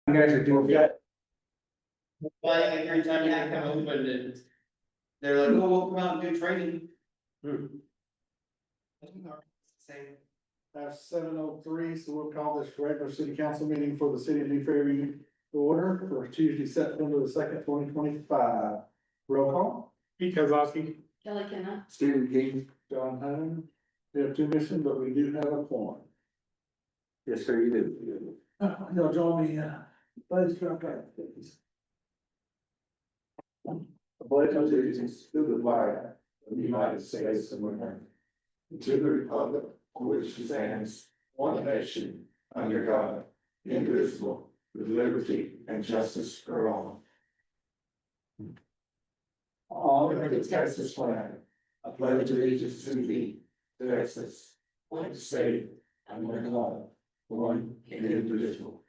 You guys are doing good. Like every time you come open it, they're like, oh, we'll come out and do training. Same. That's 7:03, so we'll call this regular city council meeting for the city of New Fairview to order for Tuesday, September the 2nd, 2025. Roll call. Pete Kozlowski. Kelly Kenneth. Stephen King. John Hunter. We have two missing, but we do have a quorum. Yes, sir, you do. Y'all join me, please drop that, please. The pledge of allegiance to the flag of the United States of America, and to the republic for which it stands, one nation, under God, indivisible, with liberty and justice for all. All of the Texas flag, I pledge allegiance to thee, Texas, one state, under God, one indivisible.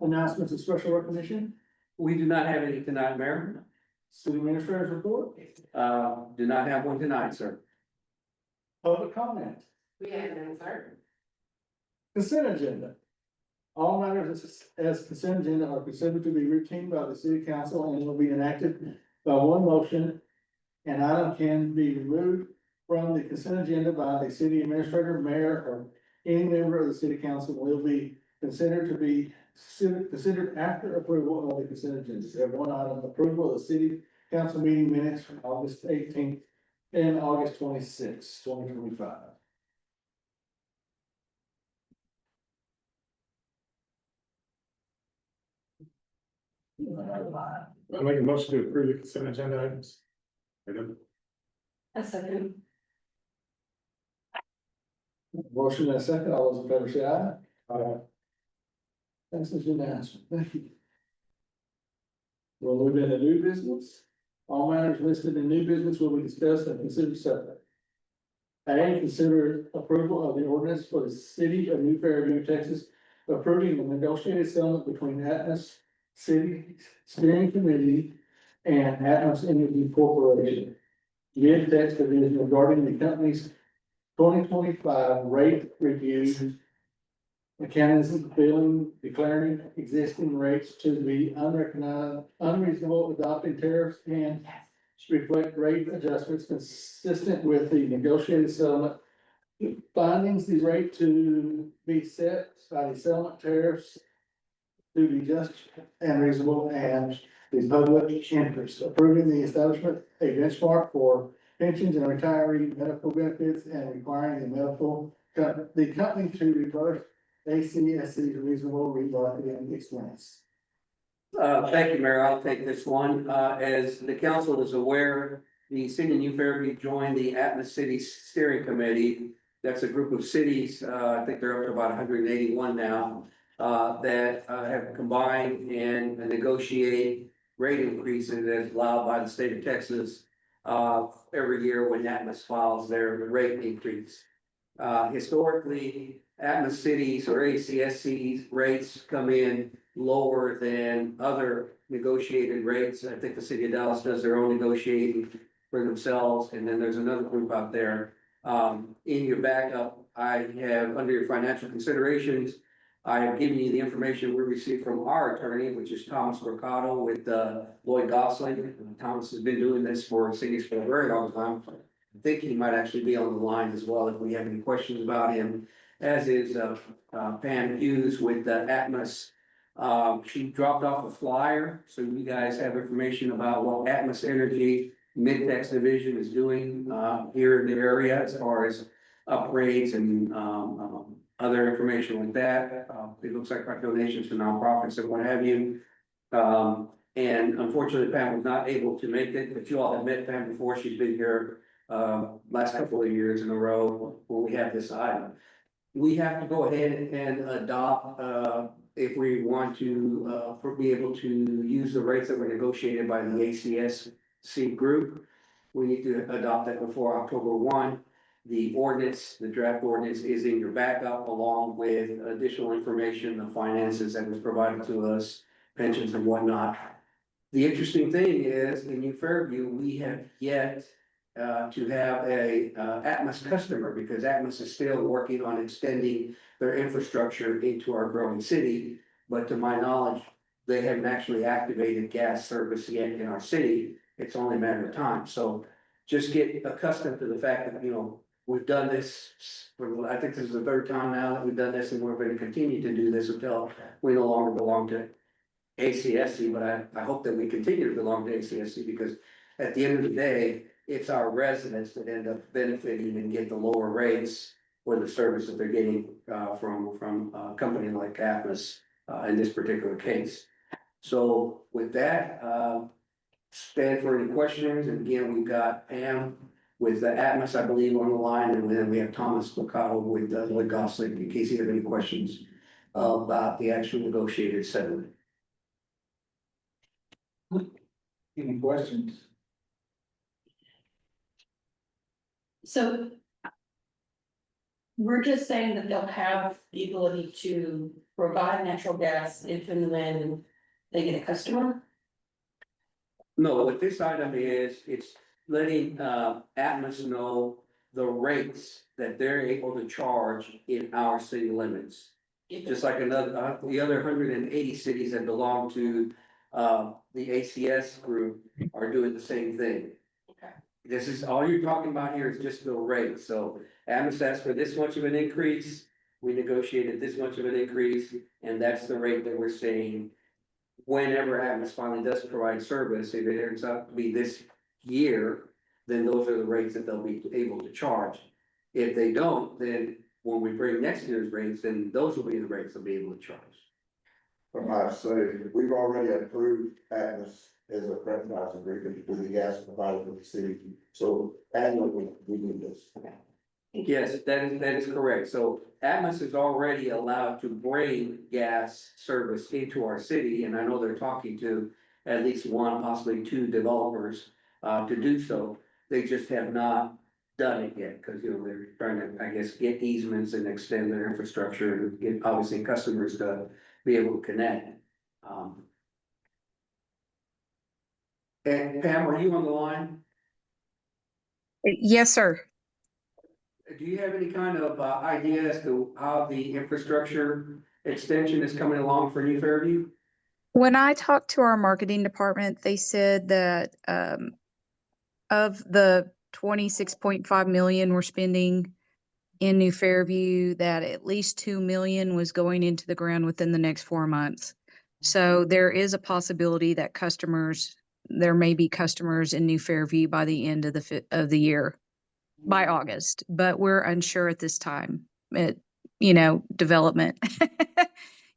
Announcements of special recognition, We do not have any tonight, Mayor. city administrator's report, Do not have one tonight, sir. public comment, We have an answer. consent agenda. All matters as consent agenda are considered to be routine by the city council and will be enacted by one motion. An item can be removed from the consent agenda by the city administrator, mayor, or any member of the city council will be considered to be considered after approval of the consent agenda. We have one item, approval of the city council meeting minutes from August 18th and August 26th, 2025. I make a motion to approve the consent agenda items. A second. Motion and a second, all those in favor say aye. Aye. That's unanimous, thank you. We'll move into new business. All matters listed in new business will be discussed and considered separate. A, consider approval of the ordinance for the city of New Fairview, Texas, approving the negotiated settlement between Atmos City Steering Committee and Atmos Energy Corporation. Mid text division regarding the company's 2025 rate review. Mechanism billing, declaring existing rates to be unrecognized, unreasonable, adopting tariffs and reflect rate adjustments consistent with the negotiated settlement. Findings, the rate to be set by the settlement tariffs to be just and reasonable and the public interest, approving the establishment a benchmark for pensions and retiree medical benefits and requiring the company to reverse ACSC's reasonable remarketing expense. Thank you, Mayor. I'll take this one. As the council is aware, the city of New Fairview joined the Atmos City Steering Committee. That's a group of cities, I think they're up to about 181 now, that have combined and negotiate rate increases as allowed by the state of Texas every year when Atmos files their rate increase. Historically, Atmos cities or ACSC's rates come in lower than other negotiated rates. I think the city of Dallas does their own negotiating for themselves, and then there's another group out there. In your backup, I have, under your financial considerations, I have given you the information we received from our attorney, which is Thomas Mercado with Lloyd Gosling. Thomas has been doing this for cities for a very long time. I think he might actually be on the line as well if we have any questions about him, as is Pam Hughes with Atmos. She dropped off a flyer, so you guys have information about what Atmos Energy Mid-Tex Division is doing here in the area as far as upgrades and other information like that. It looks like our donations to nonprofits and what have you. And unfortunately, Pam was not able to make it, but you all have met Pam before. She's been here last couple of years in a row when we have this item. We have to go ahead and adopt, if we want to, be able to use the rates that were negotiated by the ACSC group. We need to adopt that before October 1. The ordinance, the draft ordinance is in your backup along with additional information, the finances that was provided to us, pensions and whatnot. The interesting thing is in New Fairview, we have yet to have a Atmos customer, because Atmos is still working on extending their infrastructure into our growing city. But to my knowledge, they haven't actually activated gas service yet in our city. It's only a matter of time. So just get accustomed to the fact that, we've done this for, I think this is the third time now that we've done this, and we're going to continue to do this until we no longer belong to ACSC, but I hope that we continue to belong to ACSC, because at the end of the day, it's our residents that end up benefiting and get the lower rates for the service that they're getting from a company like Atmos in this particular case. So with that, stand for any questions, and again, we've got Pam with the Atmos, I believe, on the line, and then we have Thomas Mercado with Lloyd Gosling, in case you have any questions about the actual negotiated settlement. Any questions? So we're just saying that they'll have the ability to provide natural gas if and when they get a customer? No, what this item is, it's letting Atmos know the rates that they're able to charge in our city limits. Just like another, the other 180 cities that belong to the ACS group are doing the same thing. Okay. This is, all you're talking about here is just the rate, so Atmos asked for this much of an increase, we negotiated this much of an increase, and that's the rate that we're saying. Whenever Atmos finally does provide service, if it turns out to be this year, then those are the rates that they'll be able to charge. If they don't, then when we bring next year's rates, then those will be the rates they'll be able to charge. I say, we've already approved Atmos as a franchise agreement with the gas provider for the city, so annually we do this. Yes, that is correct. So Atmos is already allowed to bring gas service into our city, and I know they're talking to at least one, possibly two developers to do so. They just have not done it yet, because they're trying to, I guess, get easements and extend their infrastructure and get obviously customers to be able to connect. And Pam, are you on the line? Yes, sir. Do you have any kind of idea as to how the infrastructure extension is coming along for New Fairview? When I talked to our marketing department, they said that of the 26.5 million we're spending in New Fairview, that at least 2 million was going into the ground within the next 4 months. So there is a possibility that there may be customers in New Fairview by the end of the year, by August, but we're unsure at this time. Development.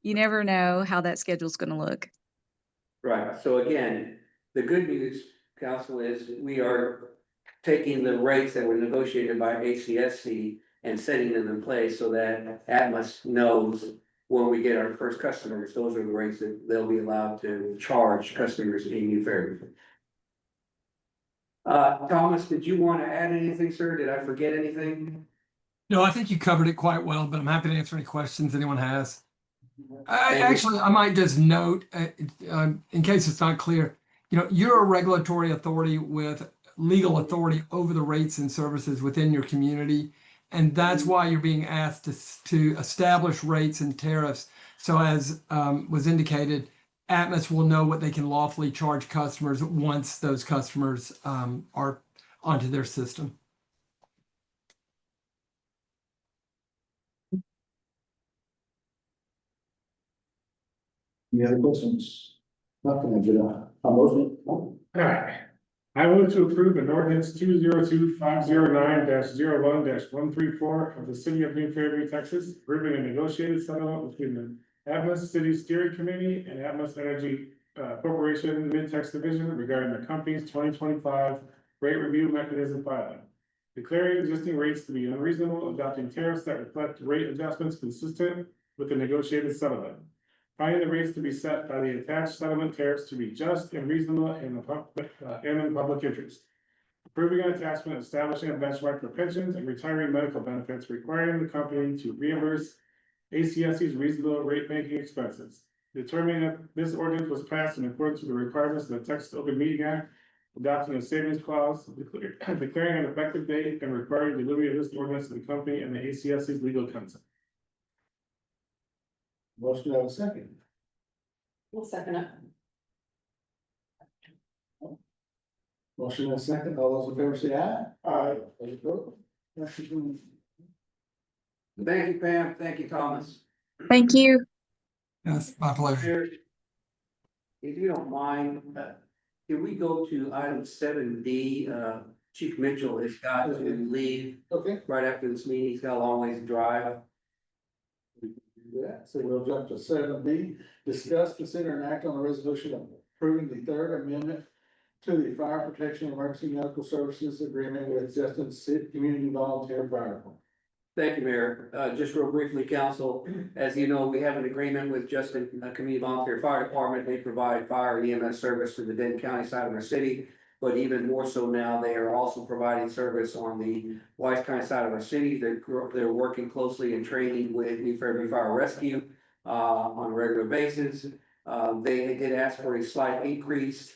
You never know how that schedule's going to look. Right, so again, the good news, council, is we are taking the rates that were negotiated by ACSC and setting them in place so that Atmos knows when we get our first customers, those are the rates that they'll be allowed to charge customers in New Fairview. Thomas, did you want to add anything, sir? Did I forget anything? No, I think you covered it quite well, but I'm happy to answer any questions anyone has. Thank you. I might just note, in case it's not clear, you're a regulatory authority with legal authority over the rates and services within your community. And that's why you're being asked to establish rates and tariffs. So as was indicated, Atmos will know what they can lawfully charge customers once those customers are onto their system. Any other questions? Not gonna get a motion. Alright. I move to approve an ordinance 202509-01-134 of the city of New Fairview, Texas, approving a negotiated settlement between the Atmos City Steering Committee and Atmos Energy Corporation Mid-Tex Division regarding the company's 2025 rate review mechanism filing. Declaring existing rates to be unreasonable, adopting tariffs that reflect rate adjustments consistent with the negotiated settlement. Finding the rates to be set by the attached settlement tariffs to be just and reasonable in the public interest. Approving an attachment establishing a benchmark for pensions and retiree medical benefits, requiring the company to reimburse ACSC's reasonable rate making expenses. Determining that this ordinance was passed in accordance with the requirements of the Texas Open Meeting Act adopting a savings clause, declaring an effective date and requiring delivery of this ordinance to the company and the ACSC's legal counsel. Motion to have a second. We'll second it. Motion and a second, all those in favor say aye. Aye. Those opposed? Passes unanimously. Thank you, Pam. Thank you, Thomas. Thank you. Yes, my pleasure. Here, if you don't mind, can we go to item 7D? Chief Mitchell has got to leave Okay. right after this meeting. He's got a long ways to drive. Yeah, so we'll jump to 7B, discuss, consider and act on a resolution approving the third amendment to the Fire Protection and Emergency Medical Services Agreement with Justin City Community Volunteer Fire Department. Thank you, Mayor. Just real briefly, council, as you know, we have an agreement with Justin Community Volunteer Fire Department. They provide fire and EMS service to the Denton County side of our city. But even more so now, they are also providing service on the Wise County side of our city. They're working closely and training with New Fairview Fire Rescue on a regular basis. They did ask for a slight increase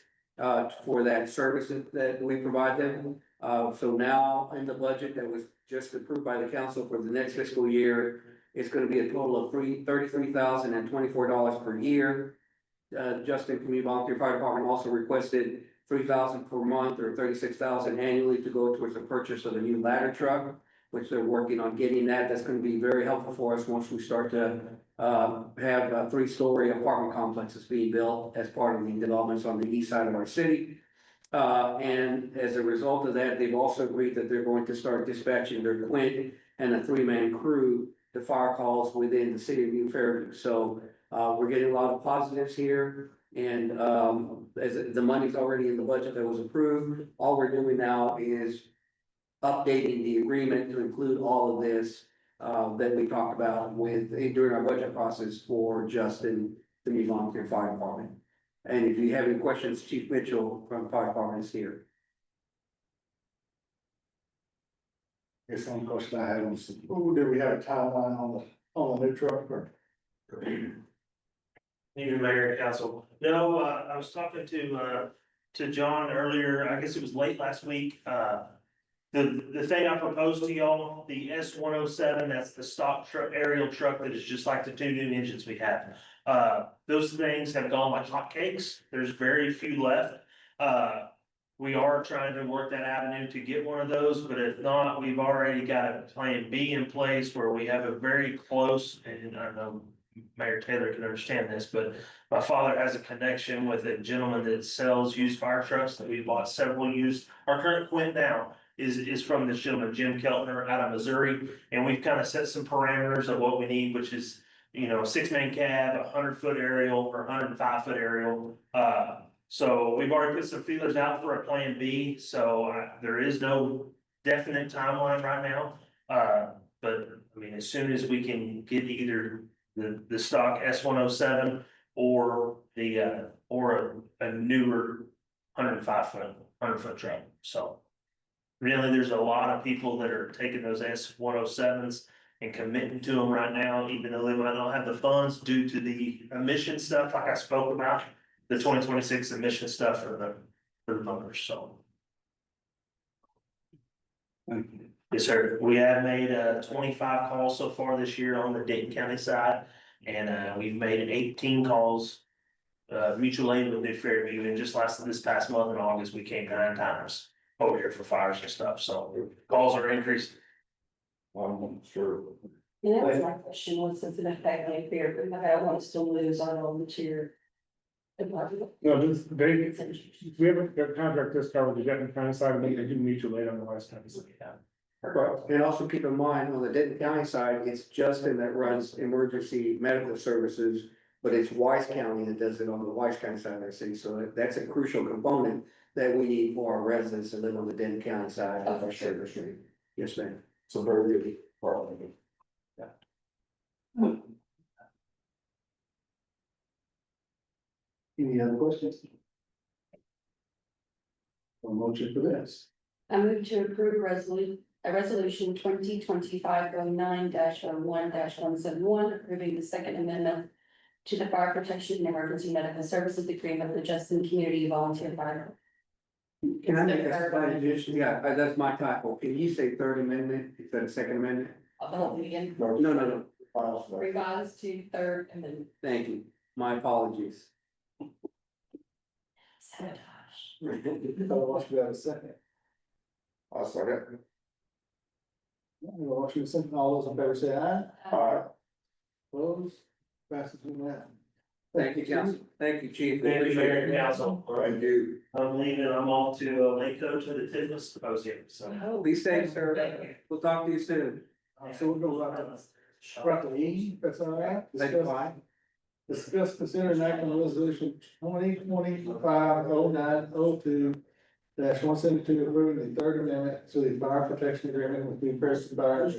for that service that we provide them. So now in the budget that was just approved by the council for the next fiscal year, it's gonna be a total of $33,024 per year. Justin Community Volunteer Fire Department also requested $3,000 per month or $36,000 annually to go towards the purchase of a new ladder truck, which they're working on getting that. That's gonna be very helpful for us once we start to have 3-story apartment complexes being built as part of the developments on the east side of our city. And as a result of that, they've also agreed that they're going to start dispatching their Quint and a 3-man crew to fire calls within the city of New Fairview. So we're getting a lot of positives here. And as the money's already in the budget that was approved, all we're doing now is updating the agreement to include all of this that we talked about during our budget process for Justin, the new volunteer fire department. And if you have any questions, Chief Mitchell from the fire department is here. Here's one question I had on, do we have a timeline on the new truck? Thank you, Mayor and Council. No, I was talking to John earlier, I guess it was late last week. The thing I proposed to y'all, the S-107, that's the stock truck, aerial truck that is just like the 2 new engines we have. Those things have gone like hotcakes. There's very few left. We are trying to work that avenue to get one of those, but if not, we've already got a plan B in place where we have a very close, and I don't know, Mayor Taylor can understand this, but my father has a connection with a gentleman that sells used fire trucks that we bought several used. Our current Quint now is from this gentleman, Jim Keltner, out of Missouri, and we've kind of set some parameters of what we need, which is, you know, a 6-man cab, a 100-foot aerial or 105-foot aerial. So we've already put some feelers out for a plan B, so there is no definite timeline right now. But I mean, as soon as we can get either the stock S-107 or a newer 100-foot truck. So really, there's a lot of people that are taking those S-107s and committing to them right now, even though they might not have the funds due to the emission stuff, like I spoke about, the 2026 emission stuff for the bumpers, so. Thank you. Yes, sir. We have made 25 calls so far this year on the Dayton County side, and we've made 18 calls mutual aid with New Fairview, and just this past month in August, we came 9 times over here for fires and stuff, so calls are increasing. I'm sure. And that was my question, was since it affected New Fairview, like I don't want us to lose our volunteer department. No, we have a contract this car with the Denton County side, and they do mutual aid on the West County side. Right, and also keep in mind, on the Denton County side, it's Justin that runs emergency medical services, but it's Wise County that does it on the Wise County side of our city, so that's a crucial component that we need for our residents that live on the Denton County side of our service street. Yes, ma'am. So very good part of it. Any other questions? A motion for this. I move to approve resolution 2025-09-01-171, approving the second amendment to the Fire Protection and Emergency Medical Services Agreement with the Justin Community Volunteer Fire. Can I make a slight addition? Yeah, that's my typo. Can you say third amendment instead of second amendment? Of the whole thing again, No. revised to third and then Thank you. My apologies. sabotage. Motion to have a second. I'll second. Motion is second, all those in favor say aye. Aye. Opposed? Passes unanimously. Thank you, Council. Thank you, Chief. Thank you, Appreciate Mayor and it. Council. Thank you. I'm leaving, I'm off to Lake to the Tiffin Symposium, so. Be safe, sir. We'll talk to you soon. So we'll go right to E, if that's all right. Thank you. Discuss, consider and act on resolution 2025-0902 -172, approving the third amendment to the fire protection agreement with New Fairview Fire.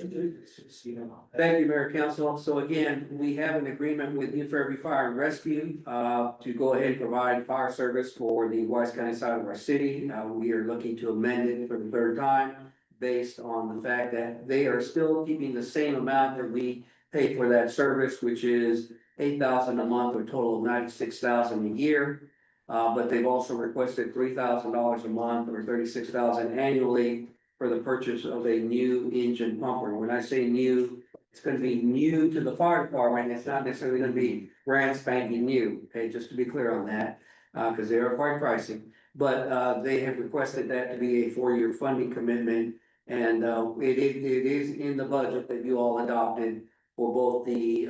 Thank you, Mayor Council. So again, we have an agreement with New Fairview Fire and Rescue to go ahead and provide fire service for the Wise County side of our city. We are looking to amend it for the third time based on the fact that they are still keeping the same amount that we pay for that service, which is $8,000 a month, or a total of $96,000 a year. But they've also requested $3,000 a month or $36,000 annually for the purchase of a new engine pumper. When I say new, it's gonna be new to the fire department. It's not necessarily gonna be brand spanking new, okay, just to be clear on that, because they are quite pricey. But they have requested that to be a 4-year funding commitment, and it is in the budget that you all adopted for both the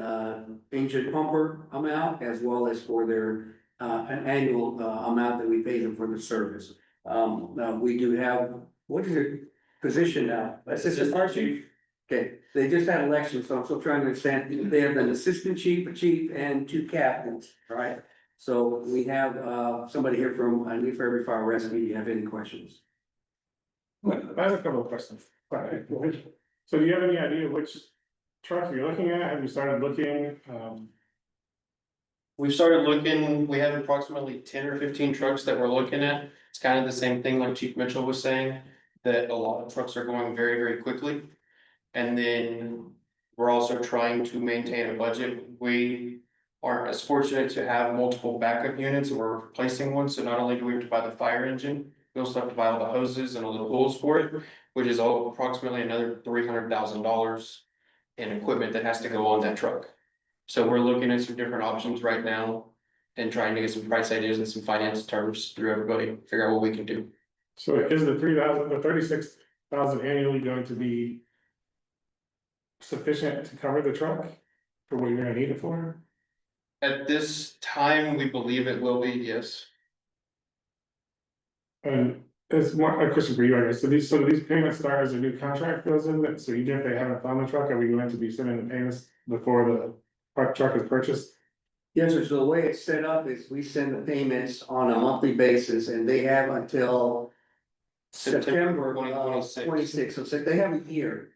engine pumper amount as well as for their an annual amount that we pay them for the service. Now, we do have, what is your position now? Assistant fire chief? Okay, they just had elections, so I'm still trying to understand, they have an assistant chief, a chief, and 2 captains, right? So we have somebody here from New Fairview Fire Rescue. Do you have any questions? I have a couple of questions. So do you have any idea which truck you're looking at? Have you started looking? We've started looking, we have approximately 10 or 15 trucks that we're looking at. It's kind of the same thing like Chief Mitchell was saying, that a lot of trucks are going very, very quickly. And then we're also trying to maintain a budget. We aren't as fortunate to have multiple backup units, and we're replacing one. So not only do we have to buy the fire engine, we also have to buy all the hoses and all the tools for it, which is all approximately another $300,000 in equipment that has to go on that truck. So we're looking at some different options right now and trying to get some price ideas and some finance terms through everybody, figure out what we can do. So is the 36,000 annually going to be sufficient to cover the truck for what you're gonna need it for? At this time, we believe it will be, yes. And it's more a question for you, I guess. So these payments start as a new contract goes in, so even if they haven't found the truck, are we going to be sending the payments before the truck is purchased? Yes, sir. So the way it's set up is we send the payments on a monthly basis, and they have until September 26th. So they have a year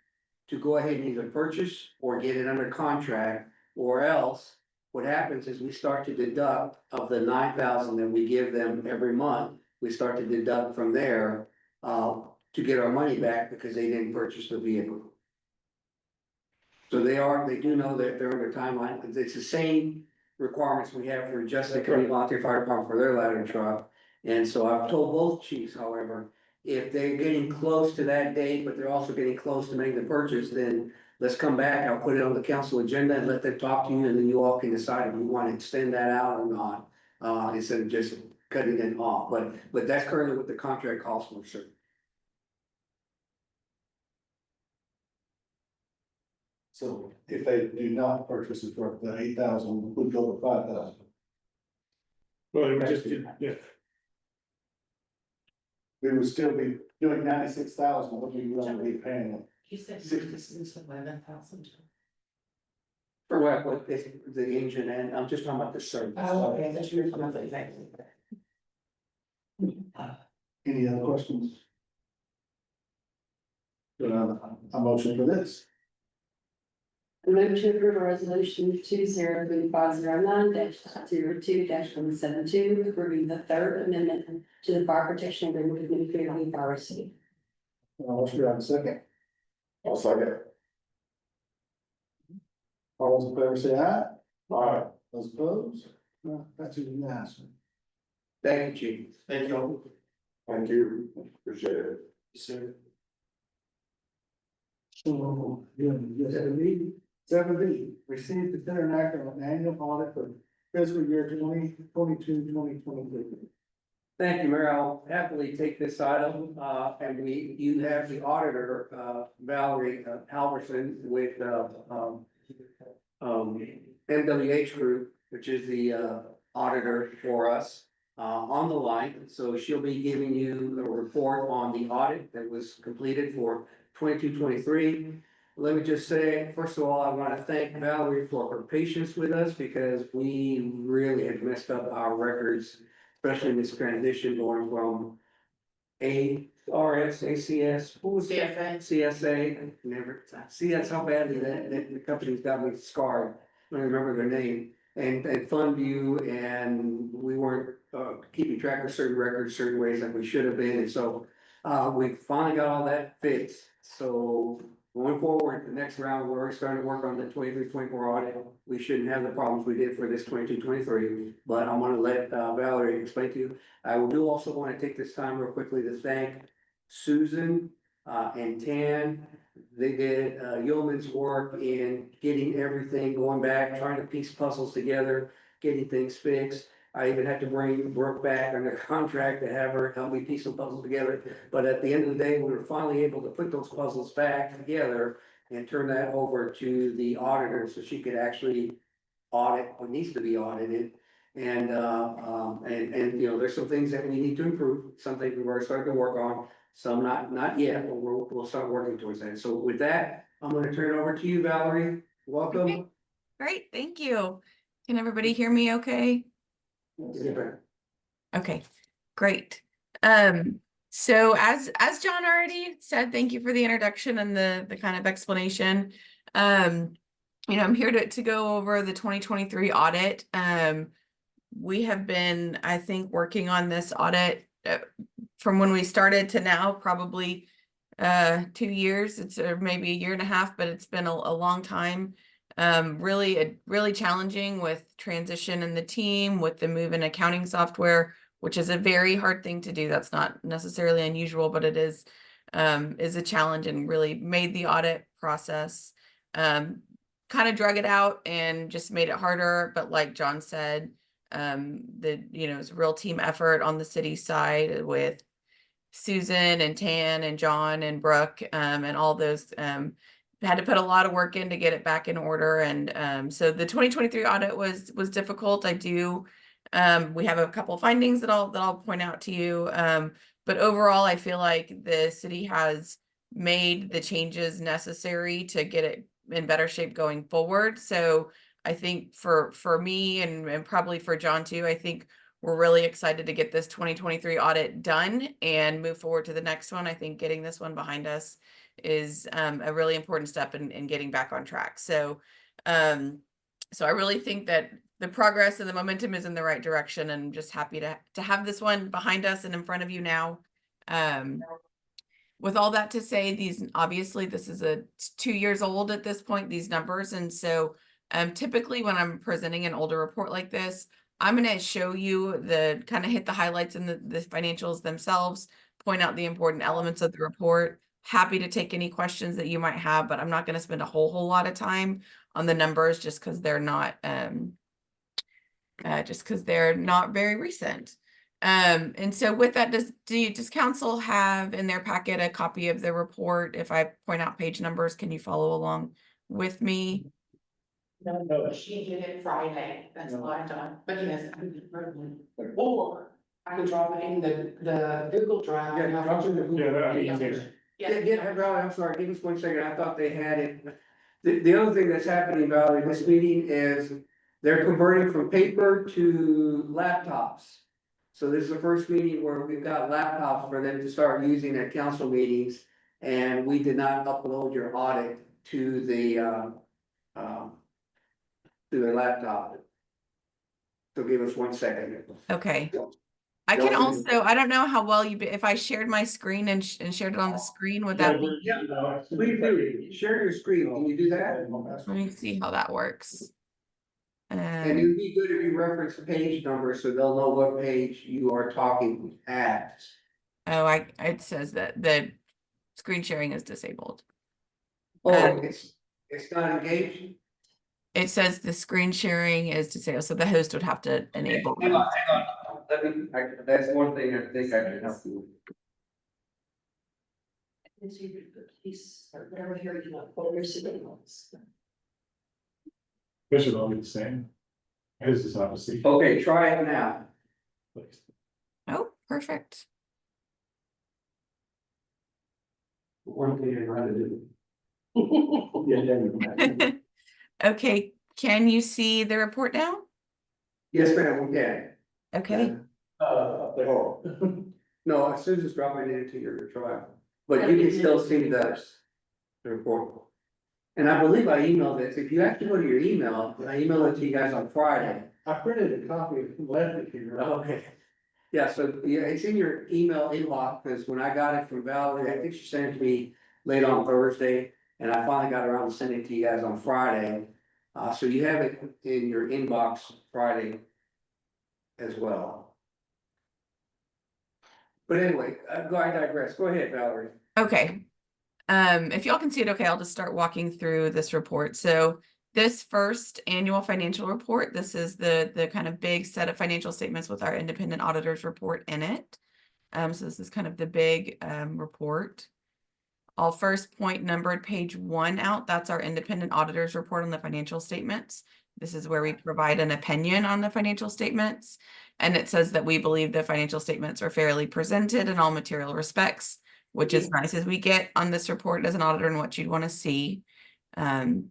to go ahead and either purchase or get it under contract, or else what happens is we start to deduct of the $9,000 that we give them every month. We start to deduct from there to get our money back because they didn't purchase the vehicle. So they do know that they're under timeline. It's the same requirements we have for Justice County Volunteer Fire Department for their ladder truck. And so I've told both chiefs, however, if they're getting close to that date, but they're also getting close to making the purchase, then let's come back. I'll put it on the council agenda and let them talk to you, and then you all can decide if you want to extend that out or not. Instead of just cutting it off, but that's currently what the contract calls for, sir. So if they do not purchase it for the 8,000, would go to 5,000. Well, it would just, yeah, We would still be doing 96,000, what we would only be paying them. You said 11,000. For what is the engine, and I'm just talking about the service. Oh, okay, that's your monthly thing. Any other questions? Do I have a motion for this? I move to approve a resolution 203509-02-172, approving the third amendment to the fire protection agreement with New Fairview Fire Rescue. Motion, do I have a second? I'll second. All those in favor say aye. Aye. Those opposed? No, that's unanimous. Thank you, chief. Thank you. Thank you, appreciate it. So, So, yeah, yes, 7B, receive the tender and act on an annual audit for fiscal year 2022-2023. Thank you, Mayor. I'll happily take this item, and you have the auditor, Valerie Halverson with, MWH Group, which is the, auditor for us, on the line. So she'll be giving you a report on the audit that was completed for 22-23. Let me just say, first of all, I want to thank Valerie for her patience with us because we really had messed up our records, especially in this transition going from ARS, ACS, who was CFA. CSA, never, see, that's how badly that the company's got me scarred. I don't remember their name, and FundView, and we weren't, keeping track of certain records, certain ways that we should have been, and so. We finally got all that fixed, so going forward, the next round, we're starting to work on the 23-24 audit. We shouldn't have the problems we did for this 22-23. But I'm gonna let Valerie explain to you. I do also want to take this time real quickly to thank Susan and Tan. They did yeoman's work in getting everything going back, trying to piece puzzles together, getting things fixed. I even had to bring Brooke back under contract to have her help me piece some puzzles together. But at the end of the day, we were finally able to put those puzzles back together and turn that over to the auditor so she could actually audit what needs to be audited. And you know, there's some things that we need to improve, some things we've already started to work on, some not yet, but we'll start working towards that. So with that, I'm gonna turn it over to you, Valerie. Welcome. Okay. Great, thank you. Can everybody hear me okay? Okay, great. So as John already said, thank you for the introduction and the kind of explanation. You know, I'm here to go over the 2023 audit. We have been, I think, working on this audit from when we started to now, probably 2 years. It's or maybe a year and a half, but it's been a long time. Really challenging with transition in the team, with the move in accounting software, which is a very hard thing to do. That's not necessarily unusual, but it is a challenge and really made the audit process kind of drug it out and just made it harder. But like John said, it's a real team effort on the city side with Susan and Tan and John and Brooke and all those had to put a lot of work in to get it back in order. And so the 2023 audit was difficult. We have a couple of findings that I'll point out to you. But overall, I feel like the city has made the changes necessary to get it in better shape going forward. So I think for me and probably for John too, I think we're really excited to get this 2023 audit done and move forward to the next one. I think getting this one behind us is a really important step in getting back on track. So I really think that the progress and the momentum is in the right direction, and I'm just happy to have this one behind us and in front of you now. With all that to say, obviously this is 2 years old at this point, these numbers. And so typically when I'm presenting an older report like this, I'm going to show you hit the highlights in the financials themselves, point out the important elements of the report. Happy to take any questions that you might have, but I'm not going to spend a whole lot of time on the numbers just because they're not very recent. And so with that, does council have in their packet a copy of the report? If I point out page numbers, can you follow along with me? No, she did it Friday. That's a lot of time, but yes, or I can drop it in the Google Drive. Yeah, drop it in the Google Drive. Valerie, I'm sorry, give us 1 second. I thought they had it. The other thing that's happening, Valerie, this meeting is they're converting from paper to laptops. So this is the first meeting where we've got laptops for them to start using at council meetings. And we did not upload your audit to the laptop. So give us 1 second. Okay. I can also, I don't know how well if I shared my screen and shared it on the screen, would that be? Yeah, please do. Share your screen. Can you do that? Let me see how that works. And it would be good if you reference the page number so they'll know what page you are talking at. Oh, it says that the screen sharing is disabled. Oh, Um, it's not engaged? It says the screen sharing is disabled, so the host would have to enable Hang them. on, hang on. That's one thing I think I can help you with. It's your piece or whatever here you want, folders and emails. This should all be the same. His is obviously. Okay, try it now. Oh, perfect. One thing I try to do. Okay, can you see the report now? Yes, ma'am, we can. Okay, Oh, No, as soon as it's dropping into your trial, but you can still see the report. And I believe I emailed it, if you actually go to your email, I emailed it to you guys on Friday. I printed a copy of the letter here. Okay. Yeah, so, yeah, it's in your email inbox, because when I got it from Valerie, I think she sent it to me late on Thursday, and I finally got around to sending it to you guys on Friday. So you have it in your inbox Friday as well. But anyway, I digress, go ahead, Valerie. okay. If y'all can see it, okay, I'll just start walking through this report. So this first annual financial report, this is the kind of big set of financial statements with our independent auditors report in it. So this is kind of the big report. I'll first point numbered page 1 out. That's our independent auditors report on the financial statements. This is where we provide an opinion on the financial statements. And it says that we believe the financial statements are fairly presented in all material respects, which is nice as we get on this report as an auditor and what you'd want to see. And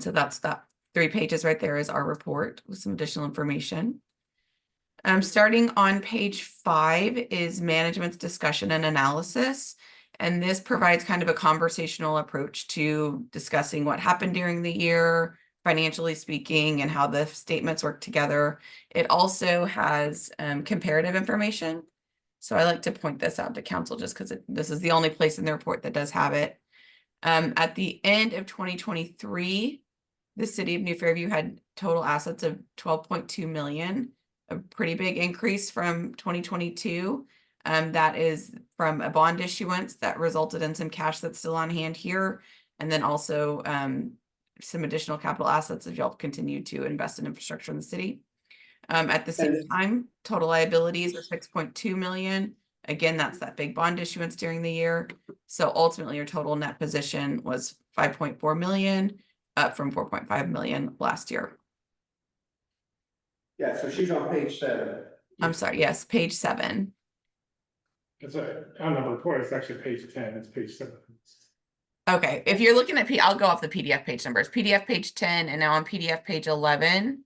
so that's that 3 pages right there is our report with some additional information. Starting on page 5 is management's discussion and analysis. And this provides kind of a conversational approach to discussing what happened during the year, financially speaking, and how the statements work together. It also has comparative information. So I like to point this out to council just because this is the only place in the report that does have it. At the end of 2023, the city of New Fairview had total assets of 12.2 million, a pretty big increase from 2022. That is from a bond issuance that resulted in some cash that's still on hand here. And then also some additional capital assets as y'all continue to invest in infrastructure in the city. At the same time, total liabilities are 6.2 million. Again, that's that big bond issuance during the year. So ultimately your total net position was 5.4 million, up from 4.5 million last year. Yeah, so she's on page 7. I'm sorry, yes, page 7. It's on the report, it's actually page 10, it's page 7. Okay, if you're looking at I'll go off the PDF page numbers. PDF page 10 and now on PDF page 11.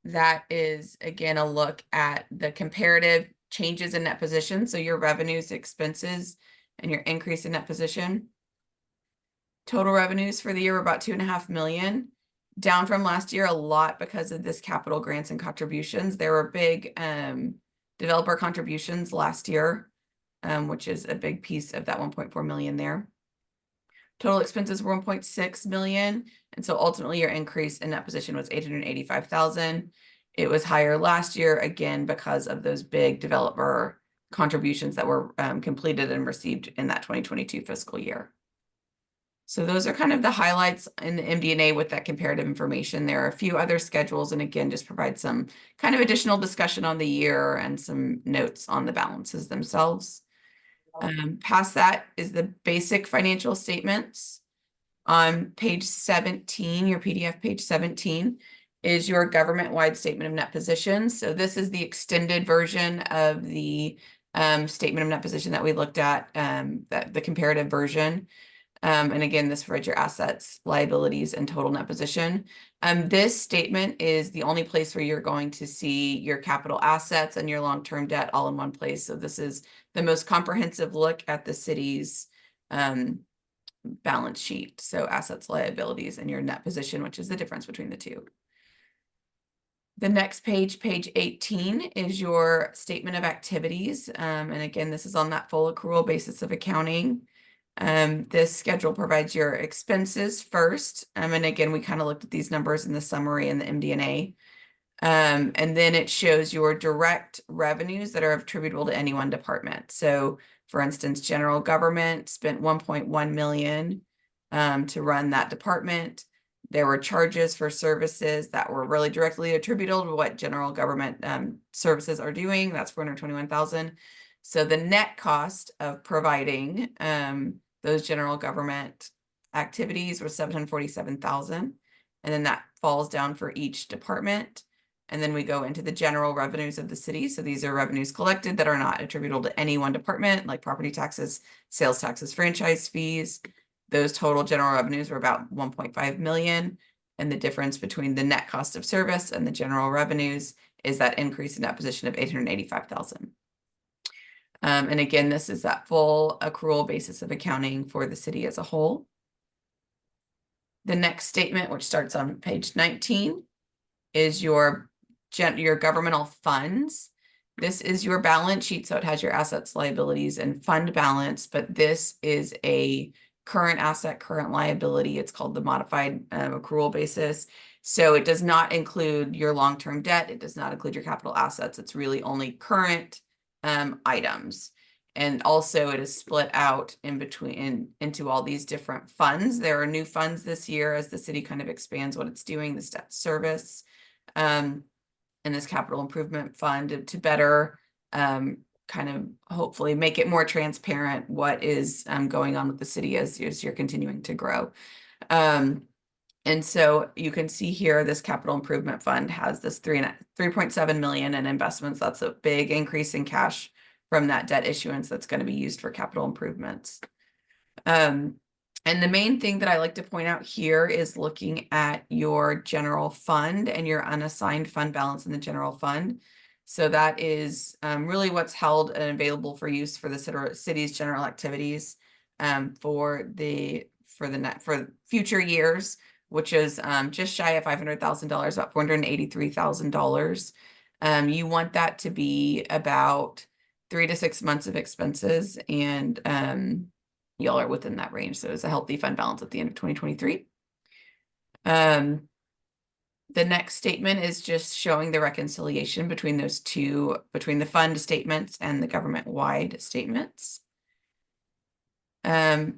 That is, again, a look at the comparative changes in net position. So your revenues, expenses, and your increase in net position. Total revenues for the year were about 2.5 million, down from last year a lot because of this capital grants and contributions. There were big developer contributions last year, which is a big piece of that 1.4 million there. Total expenses were 1.6 million. And so ultimately your increase in that position was 885,000. It was higher last year, again, because of those big developer contributions that were completed and received in that 2022 fiscal year. So those are kind of the highlights in the MD&A with that comparative information. There are a few other schedules, and again, just provide some kind of additional discussion on the year and some notes on the balances themselves. Past that is the basic financial statements. On page 17, your PDF page 17 is your government-wide statement of net position. So this is the extended version of the statement of net position that we looked at, the comparative version. And again, this provides your assets, liabilities, and total net position. This statement is the only place where you're going to see your capital assets and your long-term debt all in one place. So this is the most comprehensive look at the city's balance sheet. So assets, liabilities, and your net position, which is the difference between the two. The next page, page 18, is your statement of activities. And again, this is on that full accrual basis of accounting. This schedule provides your expenses first. And again, we kind of looked at these numbers in the summary and the MD&A. And then it shows your direct revenues that are attributable to any one department. So for instance, general government spent 1.1 million to run that department. There were charges for services that were really directly attributable to what general government services are doing. That's 421,000. So the net cost of providing those general government activities was 747,000. And then that falls down for each department. And then we go into the general revenues of the city. So these are revenues collected that are not attributable to any one department, like property taxes, sales taxes, franchise fees. Those total general revenues were about 1.5 million. And the difference between the net cost of service and the general revenues is that increase in that position of 885,000. And again, this is that full accrual basis of accounting for the city as a whole. The next statement, which starts on page 19, is your governmental funds. This is your balance sheet, so it has your assets, liabilities, and fund balance, but this is a current asset, current liability. It's called the modified accrual basis. So it does not include your long-term debt. It does not include your capital assets. It's really only current items. And also it is split out in between into all these different funds. There are new funds this year as the city kind of expands what it's doing, this debt service, and this capital improvement fund to better kind of hopefully make it more transparent what is going on with the city as you're continuing to grow. And so you can see here, this capital improvement fund has this 3.7 million in investments. That's a big increase in cash from that debt issuance that's going to be used for capital improvements. And the main thing that I like to point out here is looking at your general fund and your unassigned fund balance in the general fund. So that is really what's held and available for use for the city's general activities for future years, which is just shy of $500,000, about $483,000. You want that to be about 3 to 6 months of expenses, and y'all are within that range. So it's a healthy fund balance at the end of 2023. The next statement is just showing the reconciliation between those two, between the fund statements and the government-wide statements. This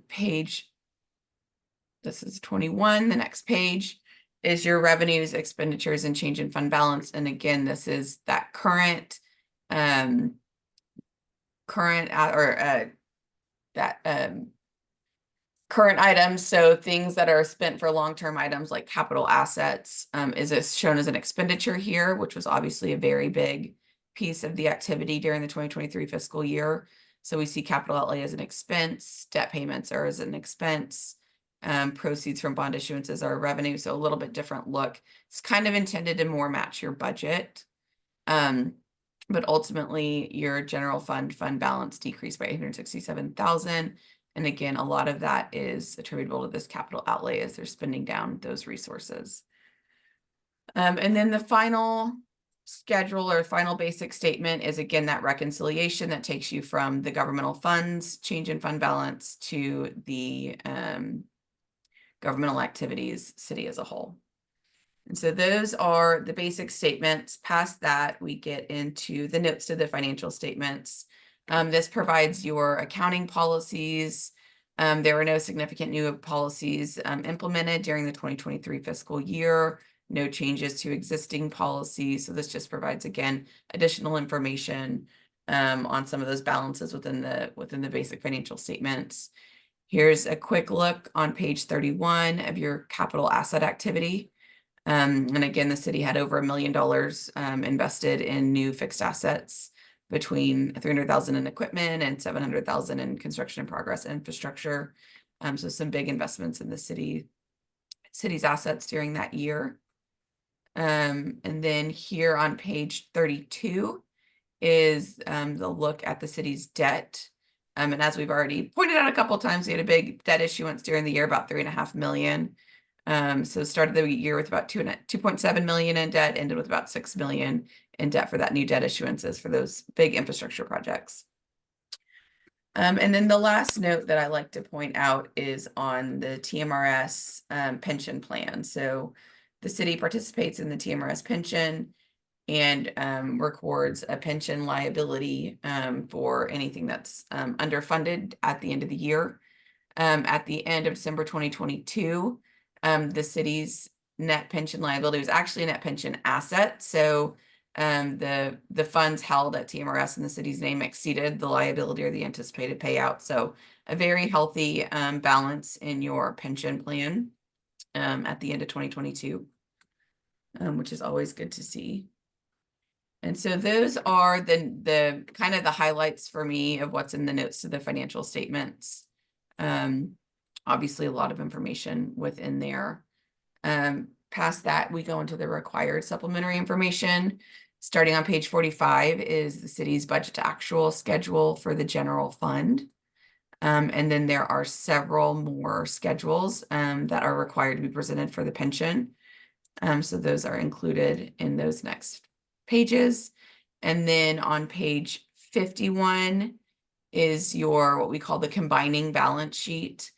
is 21. The next page is your revenues, expenditures, and change in fund balance. And again, this is that current items. So things that are spent for long-term items like capital assets is shown as an expenditure here, which was obviously a very big piece of the activity during the 2023 fiscal year. So we see capital outlay as an expense, debt payments are as an expense, proceeds from bond issuances are revenue. So a little bit different look. It's kind of intended to more match your budget. But ultimately your general fund balance decreased by 867,000. And again, a lot of that is attributable to this capital outlay as they're spending down those resources. And then the final schedule or final basic statement is again that reconciliation that takes you from the governmental funds, change in fund balance, to the governmental activities, city as a whole. And so those are the basic statements. Past that, we get into the notes to the financial statements. This provides your accounting policies. There were no significant new policies implemented during the 2023 fiscal year, no changes to existing policies. So this just provides, again, additional information on some of those balances within the basic financial statements. Here's a quick look on page 31 of your capital asset activity. And again, the city had over $1 million invested in new fixed assets, between 300,000 in equipment and 700,000 in construction in progress infrastructure. So some big investments in the city's assets during that year. And then here on page 32 is the look at the city's debt. And as we've already pointed out a couple of times, we had a big debt issuance during the year, about $3.5 million. So started the year with about 2.7 million in debt, ended with about 6 million in debt for that new debt issuances for those big infrastructure projects. And then the last note that I like to point out is on the TMRS pension plan. So the city participates in the TMRS pension. and records a pension liability for anything that's underfunded at the end of the year. At the end of December 2022, the city's net pension liability was actually a net pension asset. So the funds held at TMRS in the city's name exceeded the liability or the anticipated payout. So a very healthy balance in your pension plan at the end of 2022, which is always good to see. And so those are the kind of the highlights for me of what's in the notes to the financial statements. Obviously a lot of information within there. Past that, we go into the required supplementary information. Starting on page 45 is the city's budget to actual schedule for the general fund. And then there are several more schedules that are required to be presented for the pension. So those are included in those next pages. And then on page 51 is your what we call the combining balance sheet.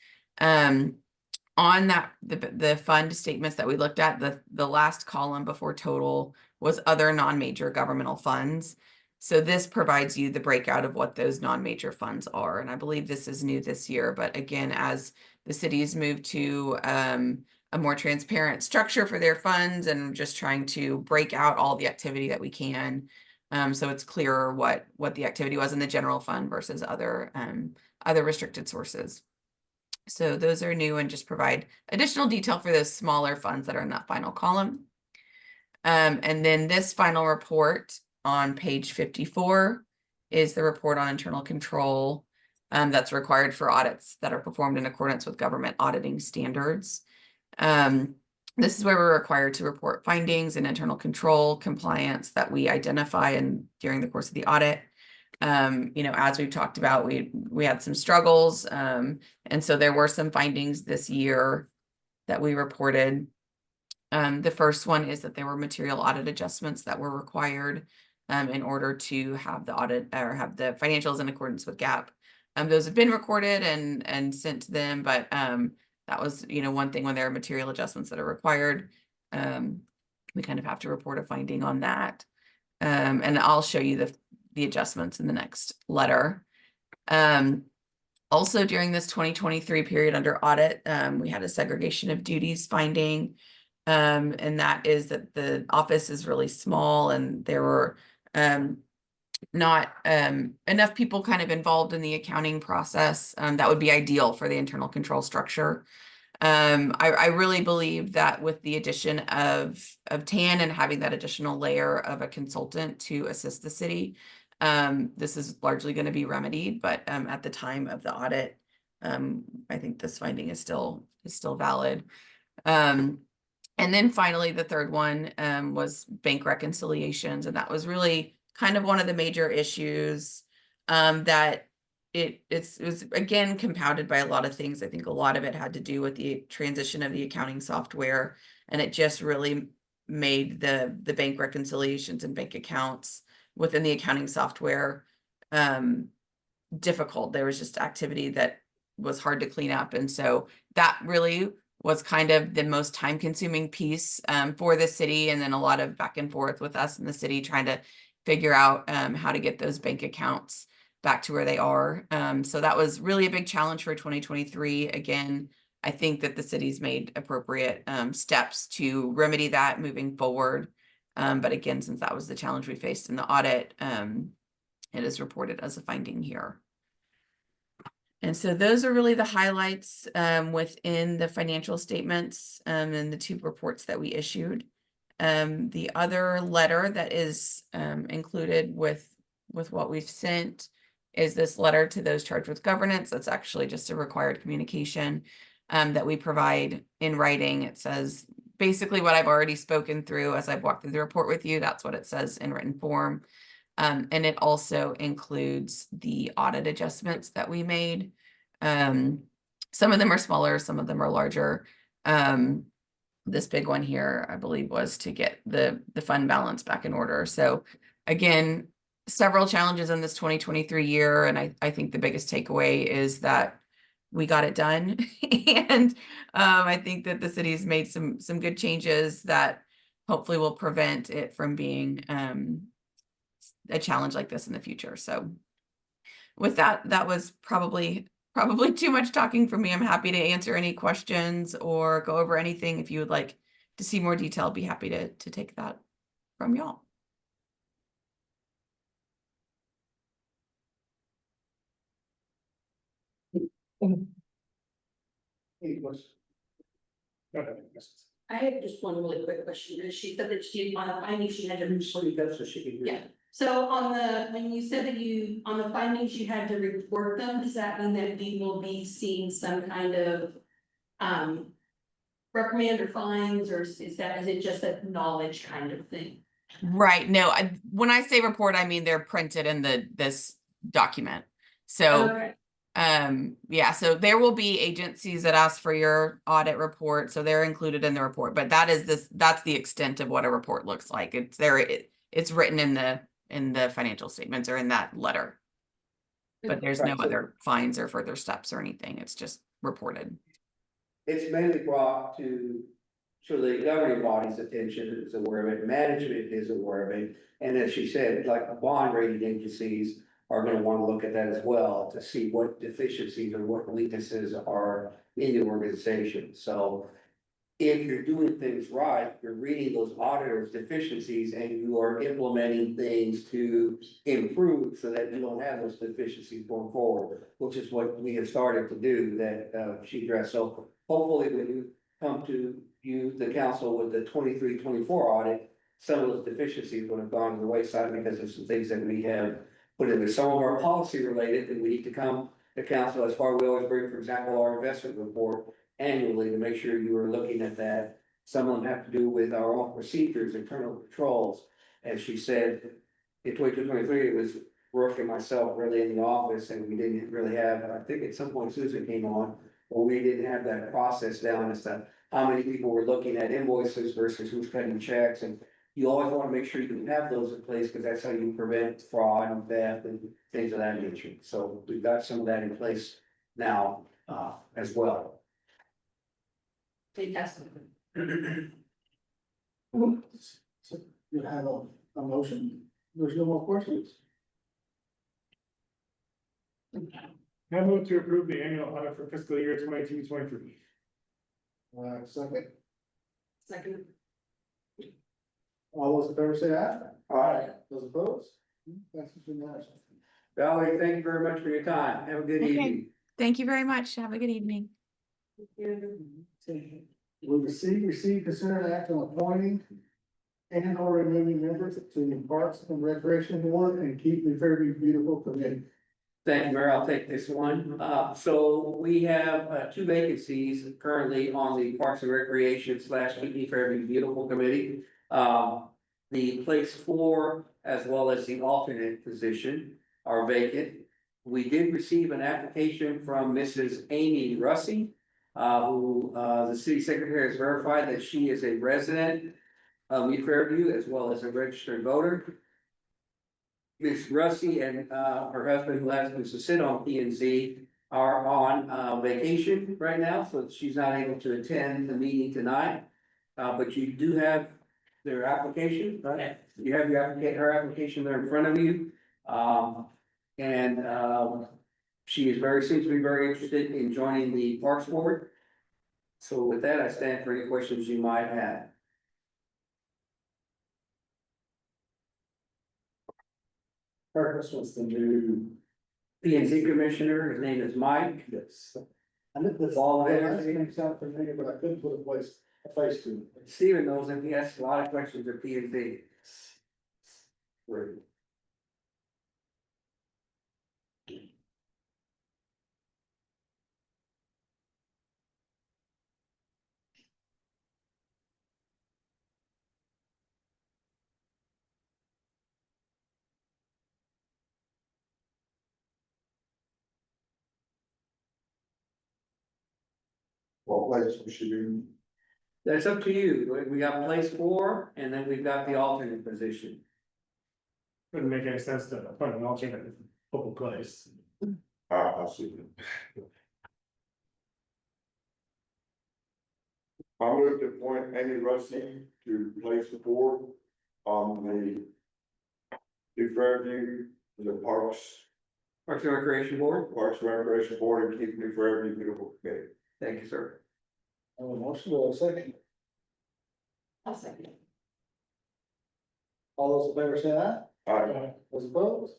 On that, the fund statements that we looked at, the last column before total was other non-major governmental funds. So this provides you the breakout of what those non-major funds are. And I believe this is new this year, but again, as the cities move to a more transparent structure for their funds and just trying to break out all the activity that we can. So it's clearer what the activity was in the general fund versus other restricted sources. So those are new and just provide additional detail for those smaller funds that are in that final column. And then this final report on page 54 is the report on internal control that's required for audits that are performed in accordance with government auditing standards. This is where we're required to report findings and internal control compliance that we identify during the course of the audit. As we've talked about, we had some struggles. And so there were some findings this year that we reported. The first one is that there were material audit adjustments that were required in order to have the audit or have the financials in accordance with GAAP. Those have been recorded and sent to them, but that was, one thing when there are material adjustments that are required. We kind of have to report a finding on that. And I'll show you the adjustments in the next letter. Also during this 2023 period under audit, we had a segregation of duties finding. And that is that the office is really small and there were not enough people kind of involved in the accounting process that would be ideal for the internal control structure. I really believe that with the addition of TAN and having that additional layer of a consultant to assist the city, this is largely going to be remedied. But at the time of the audit, I think this finding is still valid. And then finally, the third one was bank reconciliations, and that was really kind of one of the major issues that it was again compounded by a lot of things. I think a lot of it had to do with the transition of the accounting software, and it just really made the bank reconciliations and bank accounts within the accounting software difficult. There was just activity that was hard to clean up, and so that really was kind of the most time-consuming piece for the city, and then a lot of back and forth with us in the city trying to figure out how to get those bank accounts back to where they are. So that was really a big challenge for 2023. Again, I think that the city's made appropriate steps to remedy that moving forward. But again, since that was the challenge we faced in the audit, it is reported as a finding here. And so those are really the highlights within the financial statements and the two reports that we issued. The other letter that is included with what we've sent is this letter to those charged with governance. That's actually just a required communication that we provide in writing. It says basically what I've already spoken through as I've walked through the report with you. That's what it says in written form. And it also includes the audit adjustments that we made. Some of them are smaller, some of them are larger. This big one here, I believe, was to get the fund balance back in order. So again, several challenges in this 2023 year. And I think the biggest takeaway is that we got it done. And I think that the city's made some good changes that hopefully will prevent it from being a challenge like this in the future. So with that, that was probably too much talking for me. I'm happy to answer any questions or go over anything. If you would like to see more detail, I'd be happy to take that from y'all. Any questions? I have just one really quick question, because she said that she, on the findings, she had to. That's what she can do. Yeah, so on the, when you said that you, on the findings, you had to report them, does that mean that we will be seeing some kind of reprimand or fines, or is it just a knowledge kind of thing? Right. No, when I say report, I mean they're printed in this document. So Okay. yeah, so there will be agencies that ask for your audit report, so they're included in the report, but that's the extent of what a report looks like. It's there, it's written in the financial statements or in that letter. But there's no Right, so- other fines or further steps or anything. It's just reported. It's mainly brought to the governing body's attention, is aware of it, management is aware of it. And as she said, like the bond rating agencies are gonna wanna look at that as well to see what deficiencies or what weaknesses are in the organization. So if you're doing things right, you're reading those auditors' deficiencies and you are implementing things to improve so that you don't have those deficiencies going forward, which is what we have started to do that she addressed. So hopefully when you come to the council with the 23-24 audit, some of those deficiencies would have gone to the wayside because of some things that we have put in there. Some of our policy related that we need to come to council as far, we always bring, for example, our investment report annually to make sure you are looking at that. Some of them have to do with our own procedures, internal controls. As she said, in 2023, it was Brooke and myself really in the office and we didn't really have, I think at some point Susan came on, but we didn't have that process down as to how many people were looking at invoices versus who's cutting checks. And you always want to make sure you have those in place because that's how you prevent fraud and theft and things of that nature. So we've got some of that in place now as well. Fantastic. So you have a motion, there's no more questions? I move to approve the annual audit for fiscal year 22-23. Second, Second. all those in favor say aye. Aye. Those opposed? That's unanimous. Valerie, thank you very much for your time. Have a good Okay. evening. Thank you very much. Have a good evening. Will receive, consider an act on appointing and or removing members to the Parks and Recreation Board and keep the Fairview Beautiful Committee. Thank you, Mayor. I'll take this one. So we have two vacancies currently on the Parks and Recreation / Keep Me Fairview Beautiful Committee. The place 4 as well as the alternate position are vacant. We did receive an application from Mrs. Amy Russey, who the city secretary has verified that she is a resident of New Fairview as well as a registered voter. Ms. Russey and her husband, who happens to sit on P and Z, are on vacation right now, so she's not able to attend the meeting tonight. But you do have their application, right? You have her application there in front of you. She seems to be very interested in joining the Parks Board. So with that, I stand for any questions you might have. Purpose was the new P and Z commissioner. His name is Mike. Yes. I looked this All all, of it. last name sounded familiar, but I couldn't put a face to it. Steven knows him. He asks a lot of questions at P and Z. Great. What place we should be? That's up to you. We got place 4 and then we've got the alternate position. Wouldn't make any sense to appoint an alternate in local place. I'll see. I move to appoint Amy Rusty to place the board on the New Fairview, the Parks and Recreation Board, Parks and Recreation Board and keep New Fairview beautiful committee. thank you, sir. I have a motion, do I have a second? I'll second it. All those in favor say aye. Aye. Those opposed?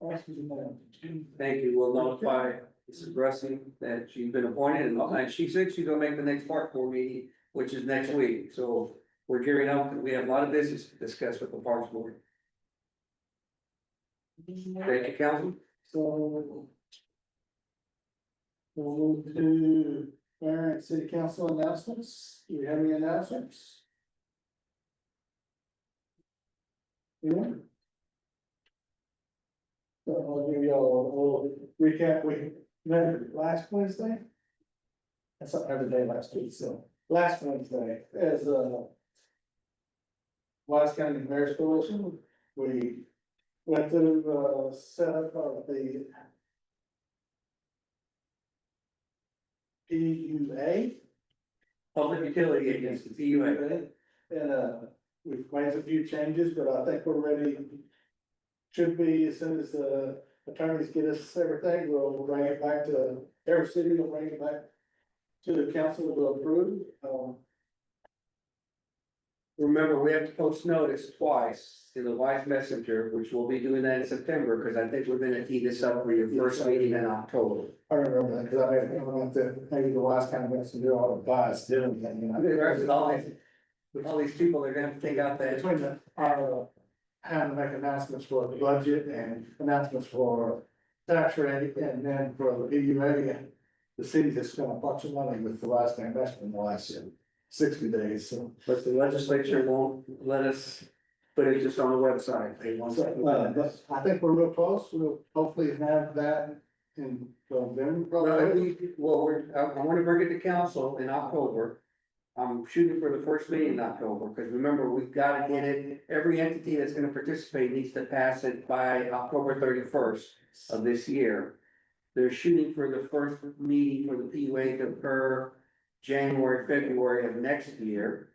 Passes unanimously. Thank you. We'll notify Mrs. Russing that she's been appointed and she said she's gonna make the next park board meeting, which is next week. So we're gearing up. We have a lot of business to discuss with the Parks Board. Thank you, council. So. We'll move to mayor and city council announcements. Do you have any announcements? Anyone? So I'll give you all a little recap. We met last Wednesday. That's not every day last week, so last Wednesday, as Wise County Mayor's Coalition, we went through the setup of the PUA. Public Utility Agency, PUA. And, we've made a few changes, but I think we're ready. Should be, as soon as the attorneys get us everything, we'll bring it back to, every city will bring it back to the council to approve. Remember, we have to post notice twice in the Wise Messenger, which we'll be doing that in September, because I think we're gonna tee this up for your first meeting in October. I remember that, because I went to, maybe the last time we went to do all the bias, didn't we? You know? With all these people, they're gonna have to take out that. Between the, having to make announcements for the budget and announcements for tax rate, and then for the PUA, the city just spent a bunch of money with the last investment in the last 60 days, so. But the legislature won't let us put it just on the website. They want But I think we're real close, we'll hopefully have that in November. I want to bring it to council in October. I'm shooting for the first meeting in October, because remember, we've got to get it, every entity that's gonna participate needs to pass it by October 31st of this year. They're shooting for the first meeting for the PUA to occur January, February of next year.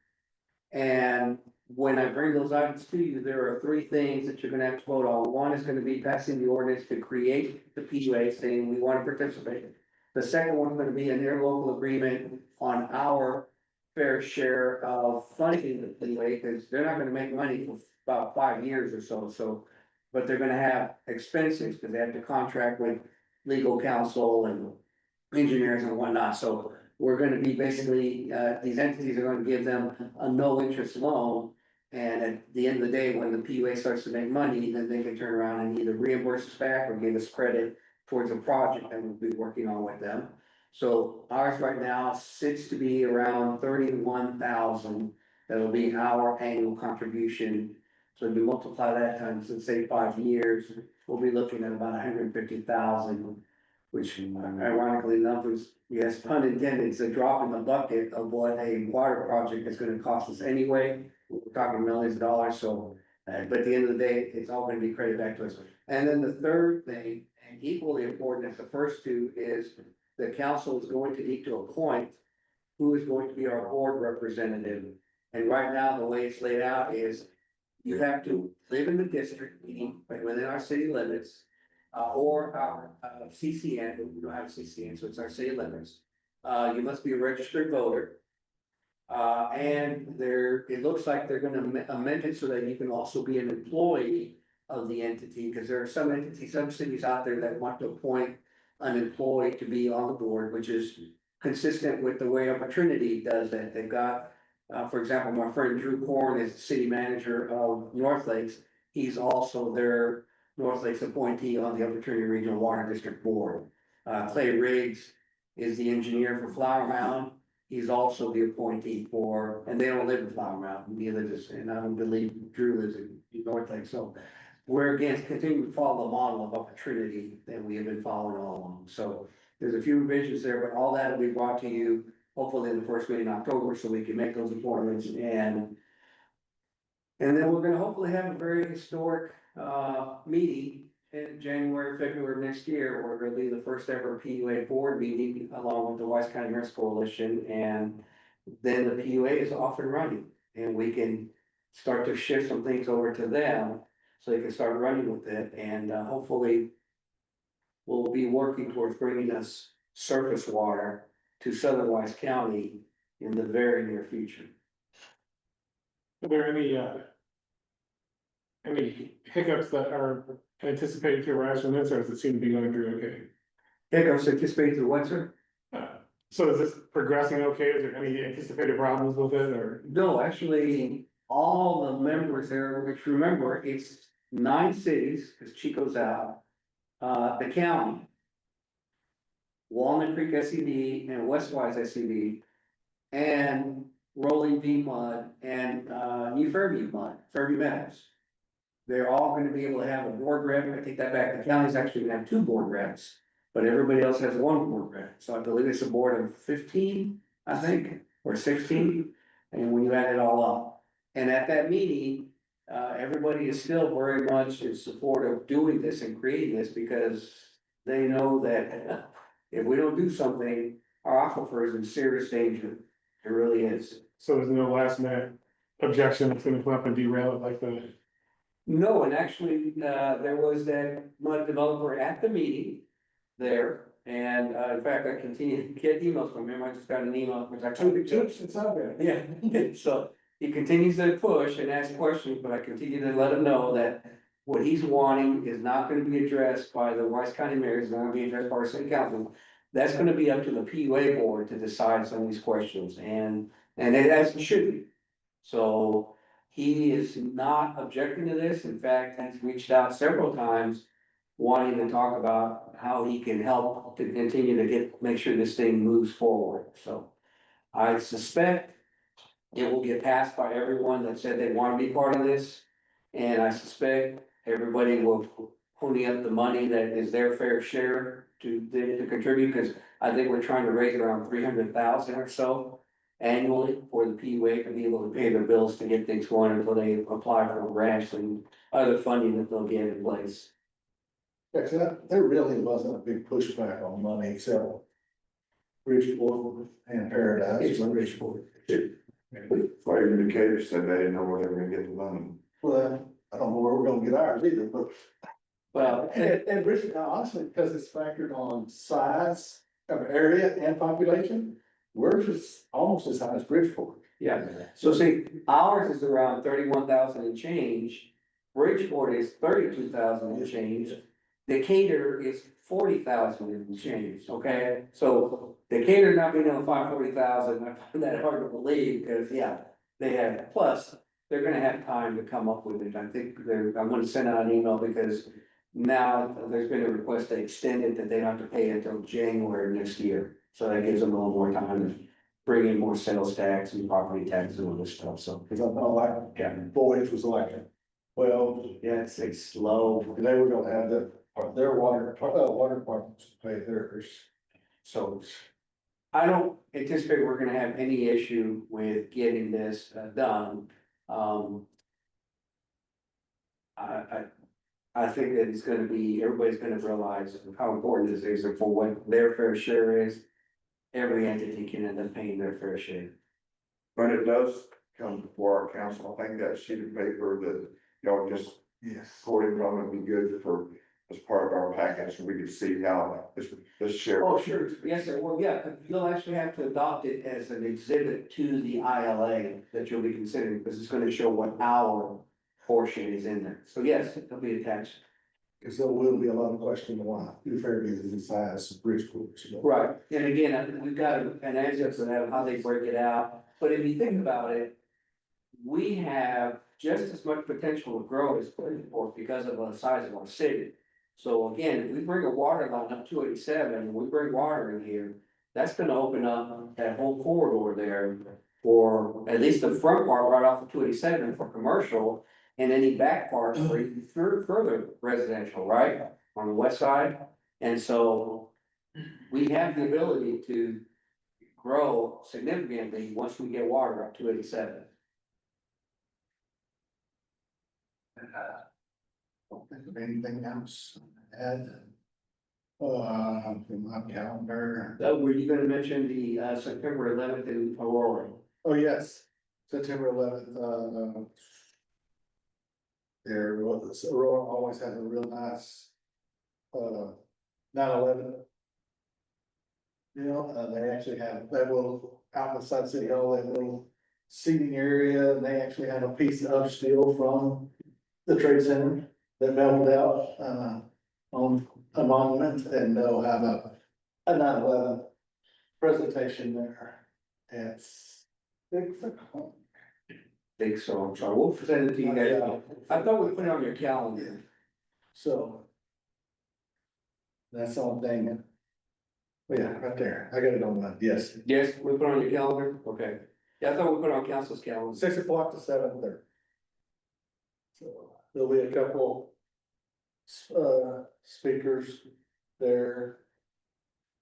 And when I bring those items to you, there are three things that you're gonna have to vote on. One is gonna be passing the ordinance to create the PUA, saying we want to participate. The second one's gonna be an interlocal agreement on our fair share of funding the PUA, because they're not gonna make money for about 5 years or so, but they're gonna have expenses, because they have to contract with legal counsel and engineers and whatnot, so we're gonna be basically, these entities are gonna give them a no interest loan. And at the end of the day, when the PUA starts to make money, then they can turn around and either reimburse us back or give us credit towards a project that we'll be working on with them. So ours right now sits to be around 31,000. That'll be our annual contribution. So if you multiply that times, let's say 5 years, we'll be looking at about 150,000. Which ironically enough is, yes, pun intended, it's a drop in the bucket of what a water project is gonna cost us anyway. We're talking millions of dollars, so, but at the end of the day, it's all gonna be credited back to us. And then the third thing, and equally important as the first two, is the council is going to need to appoint who is going to be our board representative. And right now, the way it's laid out is you have to live in the district, meaning within our city limits. Or our CCN, but we don't have a CCN, so it's our city limits. You must be a registered voter. And it looks like they're gonna amend it so that you can also be an employee of the entity, because there are some entities, some cities out there that want to appoint an employee to be on the board, which is consistent with the way Upper Trinity does it. They've got, for example, my friend Drew Korn is the city manager of North Lakes. He's also their North Lakes appointee on the Upper Trinity Regional Water District Board. Clay Riggs is the engineer for Flower Mound. He's also the appointee for, and they don't live in Flower Mound, neither does, and I don't believe Drew lives in North Lake, so. We're again continuing to follow the model of Upper Trinity that we have been following all along. So there's a few revisions there, but all that will be brought to you hopefully in the first meeting in October, so we can make those appointments and then we're gonna hopefully have a very historic meeting in January, February of next year. We're gonna be the first ever PUA board meeting along with the Wise County Mayor's Coalition, and then the PUA is off and running, and we can start to shift some things over to them, so they can start running with it, and hopefully we'll be working towards bringing us surface water to Southern Wise County in the very near future. Are there any hiccups that are anticipated to arise from this, or does it seem to be going through okay? Hiccups anticipated through what, sir? So is this progressing okay? Is there any anticipated problems with it, or? No, actually, all the members there, which remember, it's 9 cities, because Chico's out. The county. Walnut Creek SED and Westwise SED. And Rolling V Mud and New Fairview Mud, Fairview Meadows. They're all gonna be able to have a board rep. I take that back. The county's actually gonna have 2 board reps. But everybody else has 1 board rep. So I believe it's a board of 15, I think, or 16. And when you add it all up. And at that meeting, everybody is still very much in support of doing this and creating this, because they know that if we don't do something, our aquifer is in serious danger. It really is. So there's no last minute objection that's gonna come up and derail it like the, No, and actually, there was that mud developer at the meeting there. And, in fact, I continue to get emails from him. I just got an email, which I told you to. It's out there. Yeah, so he continues to push and ask questions, but I continue to let him know that what he's wanting is not gonna be addressed by the Wise County mayor, it's not gonna be addressed by our city council. That's gonna be up to the PUA board to decide some of these questions, and it as it should be. So he is not objecting to this. In fact, he's reached out several times wanting to talk about how he can help to continue to make sure this thing moves forward. So I suspect it will get passed by everyone that said they want to be part of this. And I suspect everybody will pony up the money that is their fair share to contribute, because I think we're trying to raise around 300,000 or so annually for the PUA to be able to pay their bills to get things going until they apply for grants and other funding that they'll get in place. Yeah, 'cause there really wasn't a big pushback on money except Bridgeport and Paradise, and Bridgeport. Fire indicators said they didn't know where they were gonna get the money. Well, I don't know where we're gonna get ours either, but. Well, And Bridgeport, now honestly, because it's factored on size of area and population, we're just almost as high as Bridgeport. yeah, so see, ours is around 31,000 and change. Bridgeport is 32,000 and change. Decatur is 40,000 and change, okay? So Decatur not being able to find 40,000, I find that hard to believe, because, yeah, they have, plus, they're gonna have time to come up with it. I think I'm gonna send out an email, because now there's been a request to extend it, that they don't have to pay until January next year. So that gives them a little more time to bring in more sales tax and property tax and all this stuff, so. Cause I know like, Yeah. Boyd was like, well, Yeah, it's slow, they were gonna have their water departments pay theirs. so. I don't anticipate we're gonna have any issue with getting this done. I think that it's gonna be, everybody's gonna realize how important this is, and for what their fair share is. Every entity can end up paying their fair share. When it does come before our council, I think that sheet of paper that y'all just Yes. quoted from would be good for, as part of our package, so we could see how this share. Oh, sure, yes, sir, well, yeah, you'll actually have to adopt it as an exhibit to the ILA that you'll be considering, because it's gonna show what our portion is in there. So yes, it'll be attached. Cause there will be a lot of question why New Fairview is as high as Bridgeport. Right, and again, we've got an answer to that, how they break it out, but if you think about it. We have just as much potential to grow as Bridgeport because of the size of our city. So again, if we bring a water line up 287, and we bring water in here, that's gonna open up that whole corridor there. For at least the front part right off of 287 for commercial, and any back part for even further residential, right? On the west side, and so we have the ability to grow significantly once we get water up 287. Don't think of anything else. Add. From my calendar. Were you gonna mention the, September 11th in Aurora? Oh, yes, September 11th, Aurora always has a real nice, 9/11. You know, they actually have that little, out beside City Hall, that little seating area, and they actually have a piece of steel from the Trade Center that melted out, on a monument, and they'll have a 9/11 presentation there. It's 6 o'clock. Think so, I'm sorry, we'll send it to you guys. I thought we put it on your calendar. So. That's the only thing. Oh, yeah, right there, I got it on my, yes, Yes, we put it on your calendar, okay. Yeah, I thought we put it on council's calendar. 6 o'clock to 7:30. So there'll be a couple. Speakers there.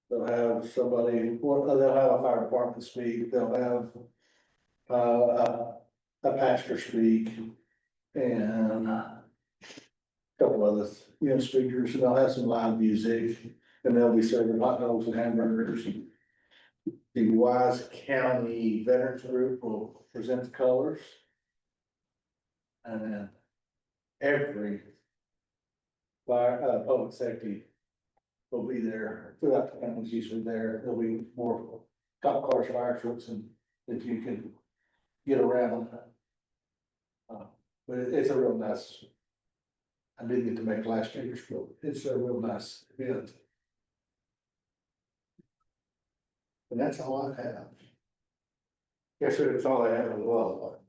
They'll have somebody, well, they'll have a fire department speak, they'll have. A pastor speak. And. Couple other, speakers, and they'll have some live music, and they'll be serving hot dogs and hamburgers. The Wise County Veterans Group will present the colors. And then every public safety will be there, throughout the county's usually there, there'll be more top cars, fire trucks, and that you can get around. But it's a real nice. I didn't get to make last year's, but it's a real nice event. And that's all I have. Yes, sir, that's all I have as well.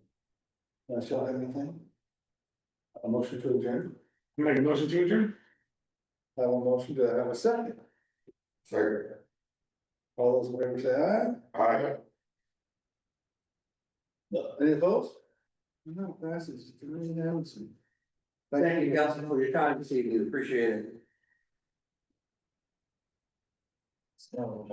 That's all, everything? A motion to adjourn? Make a motion to adjourn? I have a motion to have a second. Second. All those in favor say aye. Aye. Any opposed? No, passes. Thank you, council, for your time this evening, appreciate it. So,